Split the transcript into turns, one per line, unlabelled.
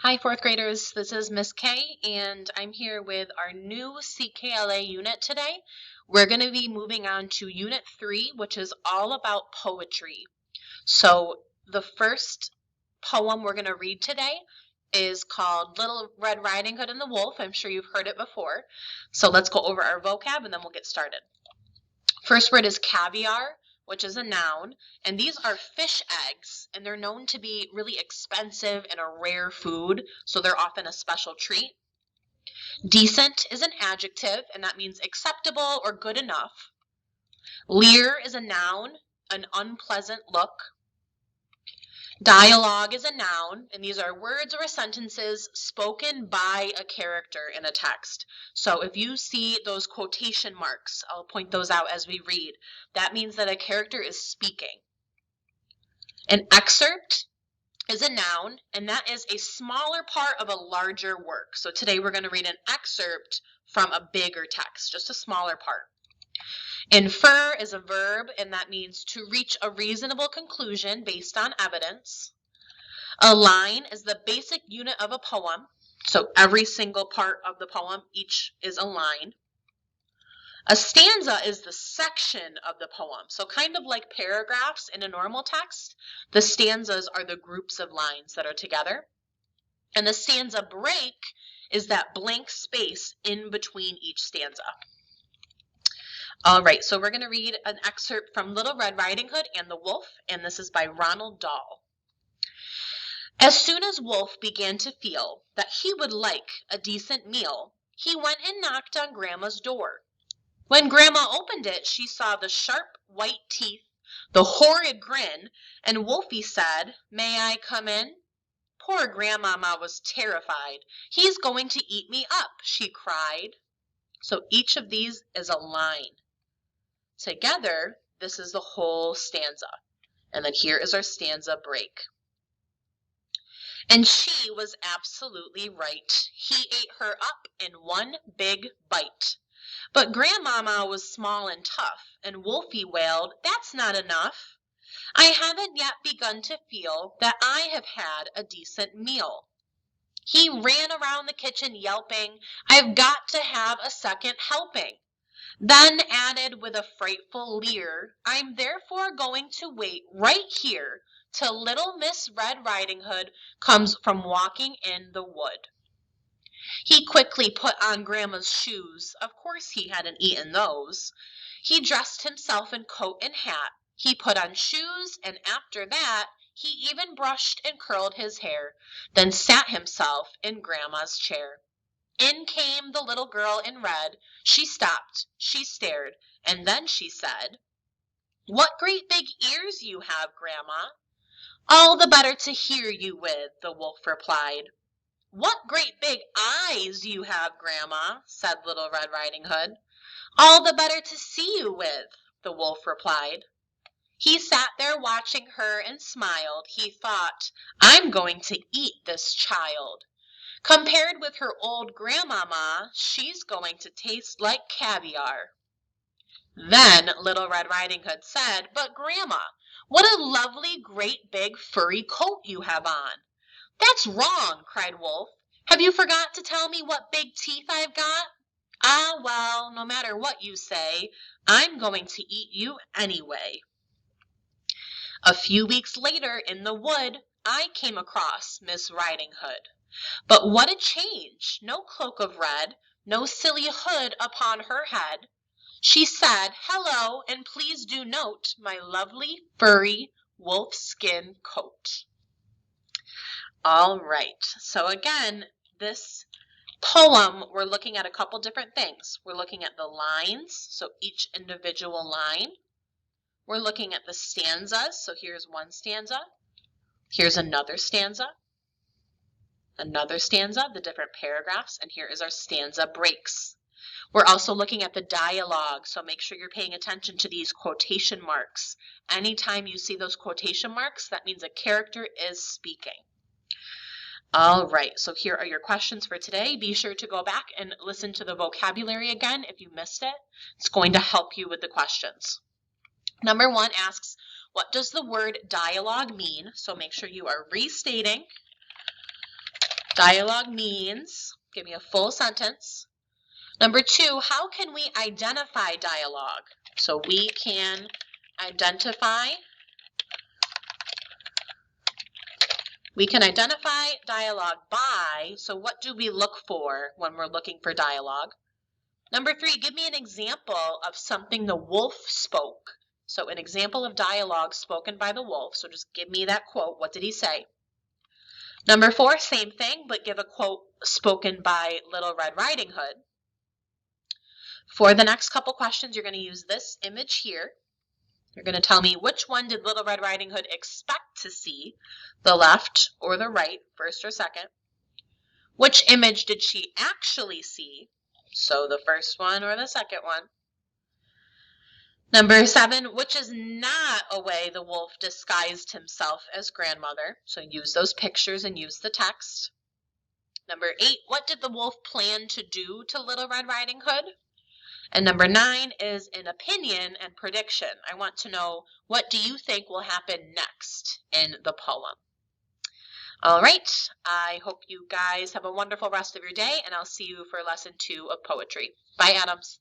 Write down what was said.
Hi, fourth graders. This is Miss K, and I'm here with our new CKLA unit today. We're going to be moving on to Unit 3, which is all about poetry. So the first poem we're going to read today is called Little Red Riding Hood and the Wolf. I'm sure you've heard it before. So let's go over our vocab and then we'll get started. First word is caviar, which is a noun, and these are fish eggs, and they're known to be really expensive and a rare food, so they're often a special treat. Decent is an adjective, and that means acceptable or good enough. Leer is a noun, an unpleasant look. Dialogue is a noun, and these are words or sentences spoken by a character in a text. So if you see those quotation marks, I'll point those out as we read. That means that a character is speaking. An excerpt is a noun, and that is a smaller part of a larger work. So today we're going to read an excerpt from a bigger text, just a smaller part. Infer is a verb, and that means to reach a reasonable conclusion based on evidence. A line is the basic unit of a poem. So every single part of the poem, each is a line. A stanza is the section of the poem. So kind of like paragraphs in a normal text, the stanzas are the groups of lines that are together. And the stanza break is that blank space in between each stanza. All right, so we're going to read an excerpt from Little Red Riding Hood and the Wolf, and this is by Ronald Dahl. As soon as Wolf began to feel that he would like a decent meal, he went and knocked on Grandma's door. When Grandma opened it, she saw the sharp white teeth, the horrid grin, and Wolfie said, "May I come in?" Poor Grandmama was terrified. "He's going to eat me up," she cried. So each of these is a line. Together, this is the whole stanza. And then here is our stanza break. And she was absolutely right. He ate her up in one big bite. But Grandmama was small and tough, and Wolfie wailed, "That's not enough. I haven't yet begun to feel that I have had a decent meal." He ran around the kitchen yelping, "I've got to have a second helping." Then added with a frightful leer, "I'm therefore going to wait right here till little Miss Red Riding Hood comes from walking in the wood." He quickly put on Grandma's shoes. Of course he hadn't eaten those. He dressed himself in coat and hat. He put on shoes, and after that he even brushed and curled his hair, then sat himself in Grandma's chair. In came the little girl in red. She stopped, she stared, and then she said, "What great big ears you have, Grandma." "All the better to hear you with," the wolf replied. "What great big eyes you have, Grandma," said Little Red Riding Hood. "All the better to see you with," the wolf replied. He sat there watching her and smiled. He thought, "I'm going to eat this child. Compared with her old grandmama, she's going to taste like caviar." Then Little Red Riding Hood said, "But Grandma, what a lovely great big furry coat you have on." "That's wrong," cried Wolf. "Have you forgot to tell me what big teeth I've got?" "Ah, well, no matter what you say, I'm going to eat you anyway." A few weeks later in the wood, I came across Miss Riding Hood. But what a change! No cloak of red, no silly hood upon her head. She said, "Hello, and please do note my lovely furry wolf skin coat." All right, so again, this poem, we're looking at a couple different things. We're looking at the lines, so each individual line. We're looking at the stanzas, so here's one stanza. Here's another stanza, the different paragraphs, and here is our stanza breaks. We're also looking at the dialogue, so make sure you're paying attention to these quotation marks. Anytime you see those quotation marks, that means a character is speaking. All right, so here are your questions for today. Be sure to go back and listen to the vocabulary again if you missed it. It's going to help you with the questions. Number 1 asks, what does the word dialogue mean? So make sure you are restating Dialogue means, give me a full sentence. Number 2, how can we identify dialogue? So we can identify dialogue by, so what do we look for when we're looking for dialogue? Number 3, give me an example of something the wolf spoke. So an example of dialogue spoken by the wolf. So just give me that quote. What did he say? Number 4, same thing, but give a quote spoken by Little Red Riding Hood. For the next couple questions, you're going to use this image here. You're going to tell me which one did Little Red Riding Hood expect to see, the left or the right, first or second. Which image did she actually see? So the first one or the second one. Number 7, which is not a way the wolf disguised himself as grandmother. So use those pictures and use the text. Number 8, what did the wolf plan to do to Little Red Riding Hood? And number 9 is an opinion and prediction. I want to know, what do you think will happen next in the poem? All right, I hope you guys have a wonderful rest of your day, and I'll see you for lesson 2 of poetry. Bye, Adams.